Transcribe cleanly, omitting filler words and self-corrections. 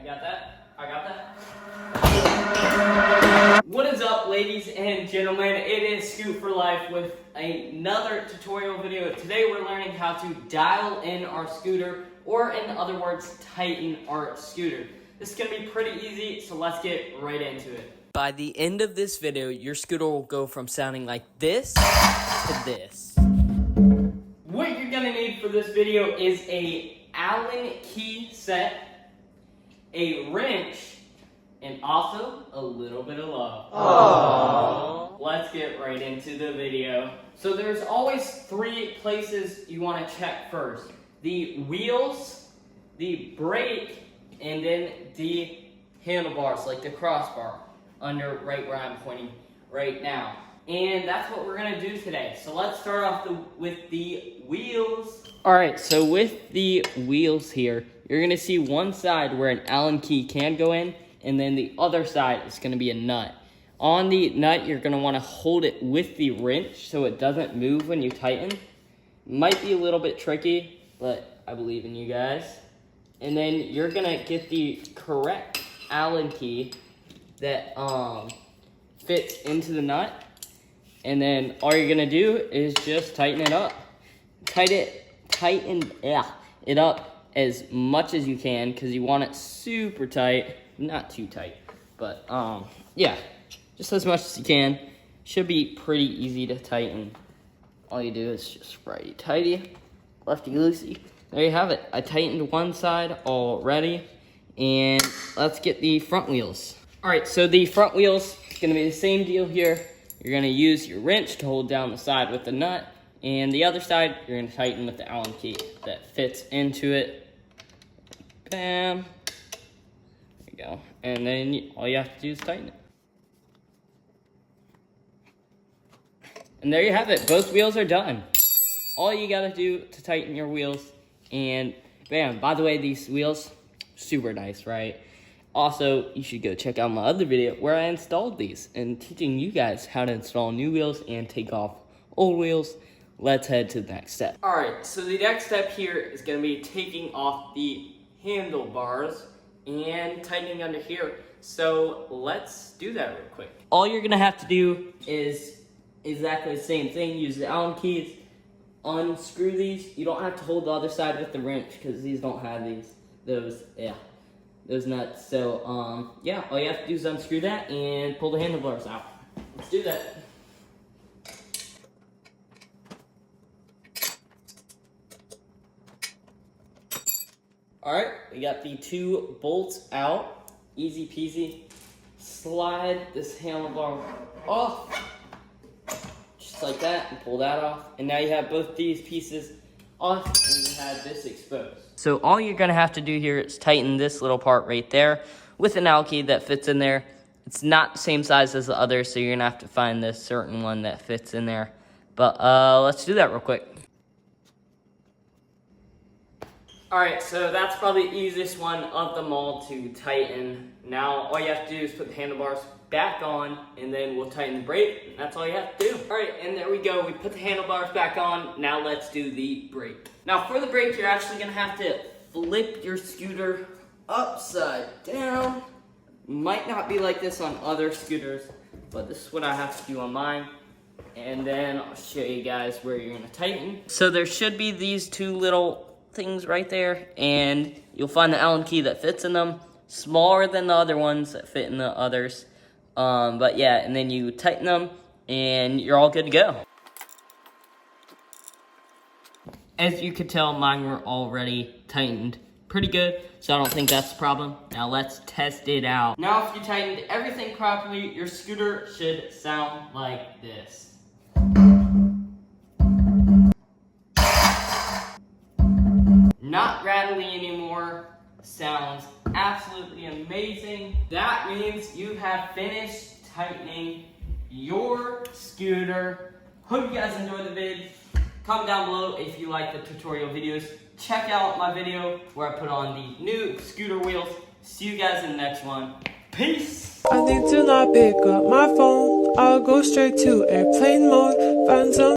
got that? I got that. What is up, ladies and gentlemen? It is Scoot for Life with another tutorial video. Today we're learning how to dial in our scooter, or in other words, tighten our scooter. This is going to be pretty easy, so let's get right into it. By the end of this video, your scooter will go from sounding like this to this. What you're going to need for this video is a Allen key set, a wrench, and also a little bit of love. Aww. Let's get right into the video. So there's always 3 places you want to check first: the wheels, the brake, and then the handlebars, like the crossbar, under right where I'm pointing right now. And that's what we're gonna do today. So let's start off with the wheels. All right, so with the wheels here, you're gonna see one side where an Allen key can go in, and then the other side is gonna be a nut. On the nut, you're gonna wanna hold it with the wrench so it doesn't move when you tighten. Might be a little bit tricky, but I believe in you guys. And then you're gonna get the correct Allen key that fits into the nut. And then all you're gonna do is just tighten it up. Tighten it up as much as you can, because you want it super tight, not too tight, but yeah, just as much as you can. Should be pretty easy to tighten. All you do is just righty tighty, lefty loosey. There you have it. I tightened one side already, and let's get the front wheels. All right, so the front wheels, it's gonna be the same deal here. You're gonna use your wrench to hold down the side with the nut, and the other side, you're gonna tighten with the Allen key that fits into it. Bam. There you go. And then all you have to do is tighten it. And there you have it. Both wheels are done. All you gotta do to tighten your wheels, and bam. By the way, these wheels, super nice, right? Also, you should go check out my other video where I installed these and teaching you guys how to install new wheels and take off old wheels. Let's head to the next step. All right, so the next step here is gonna be taking off the handlebars and tightening under here. So let's do that real quick. All you're gonna have to do is exactly the same thing. Use the Allen keys, unscrew these. You don't have to hold the other side with the wrench because these don't have those nuts. So yeah, all you have to do is unscrew that and pull the handlebars out. Let's do that. All right, we got the 2 bolts out. Easy peasy. Slide this handlebar off, just like that, and pull that off. And now you have both these pieces off, and you have this exposed. So all you're gonna have to do here is tighten this little part right there with an Allen key that fits in there. It's not the same size as the other, so you're gonna have to find this certain one that fits in there. But let's do that real quick. All right, so that's probably the easiest one of them all to tighten. Now all you have to do is put the handlebars back on, and then we'll tighten the brake, and that's all you have to do. All right, and there we go. We put the handlebars back on. Now let's do the brake. Now for the brake, you're actually gonna have to flip your scooter upside down. Might not be like this on other scooters, but this is what I have to do on mine. And then I'll show you guys where you're gonna tighten. So there should be these 2 little things right there, and you'll find the Allen key that fits in them. Smaller than the other ones that fit in the others. But yeah, and then you tighten them, and you're all good to go. As you could tell, mine were already tightened pretty good, so I don't think that's the problem. Now let's test it out. Now if you tightened everything properly, your scooter should sound like this. Not rattly anymore. Sounds absolutely amazing. That means you have finished tightening your scooter. Hope you guys enjoyed the vid. Comment down below if you like the tutorial videos. Check out my video where I put on the new scooter wheels. See you guys in the next one. Peace! I think to not pick up my phone. I'll go straight to airplane mode. Find some